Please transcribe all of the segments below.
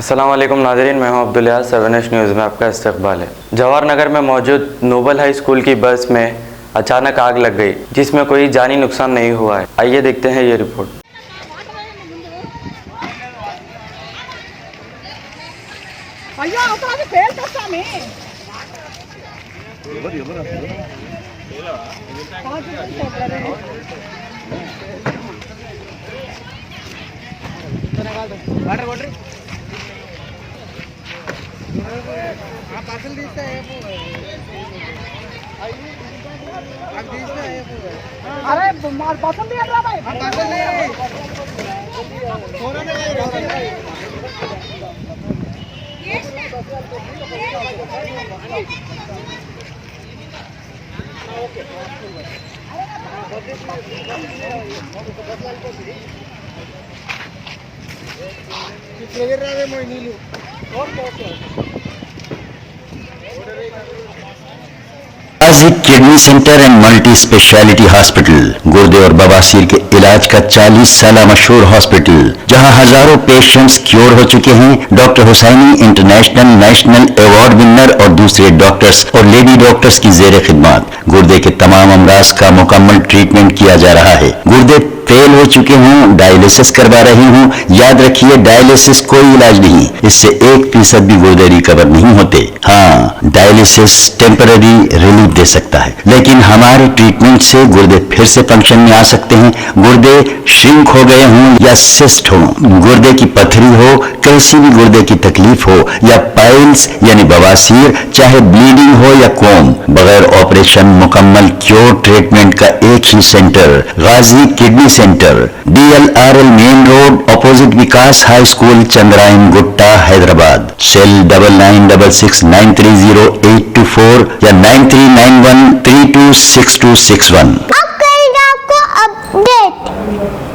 अस्सलाम वालेकुम नाज़रीन, मैं हूं अब्दुल 7 न्यूज़ में आपका इस्तकबाल है। जवाहर नगर में मौजूद नोबल हाई स्कूल की बस में अचानक आग लग गई, जिसमें कोई जानी नुकसान नहीं हुआ है। आइए देखते हैं ये रिपोर्ट। अरे पसंद नहीं है भाई, AAG kidney centre and multi speciality hospital गुर्दे और बवासीर के इलाज का 40 साल मशहूर हॉस्पिटल, जहां हजारों पेशेंट्स क्योर हो चुके हैं। Doctor Husaini international national award winner और दूसरे डॉक्टर्स और लेडी डॉक्टर्स की जेर खिदमत गुर्दे के तमाम अमराज का मुकम्मल ट्रीटमेंट किया जा रहा है। गुर्दे फेल हो चुके हूँ, डायलिसिस करवा रही हूँ, याद रखिए डायलिसिस कोई इलाज नहीं, इससे 1% भी गुर्दे रिकवर नहीं होते। हाँ, डायलिसिस टेम्पररी रिलीफ दे सकता है, लेकिन हमारे ट्रीटमेंट से गुर्दे फिर से फंक्शन में आ सकते हैं। गुर्दे श्रिंक हो गए हों या सिस्ट हो, गुर्दे की पथरी हो, कैसी भी गुर्दे की तकलीफ हो, या पाइल्स यानी बवासीर, चाहे ब्लीडिंग हो या कोम, बगैर ऑपरेशन मुकम्मल क्योर ट्रीटमेंट का एक ही centre, Ghazi kidney centre, DLRL main road, opposite Vikas high school, Chandrayangutta, Hyderabad. Cell 9966930824 या 9391326261। अब करेंगे आपको अपडेट,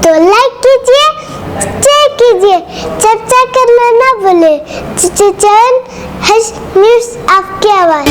तो लाइक कीजिए, शेयर कीजिए, चर्चा करना ना भूले। चैनल न्यूज़ आपकी आवाज़।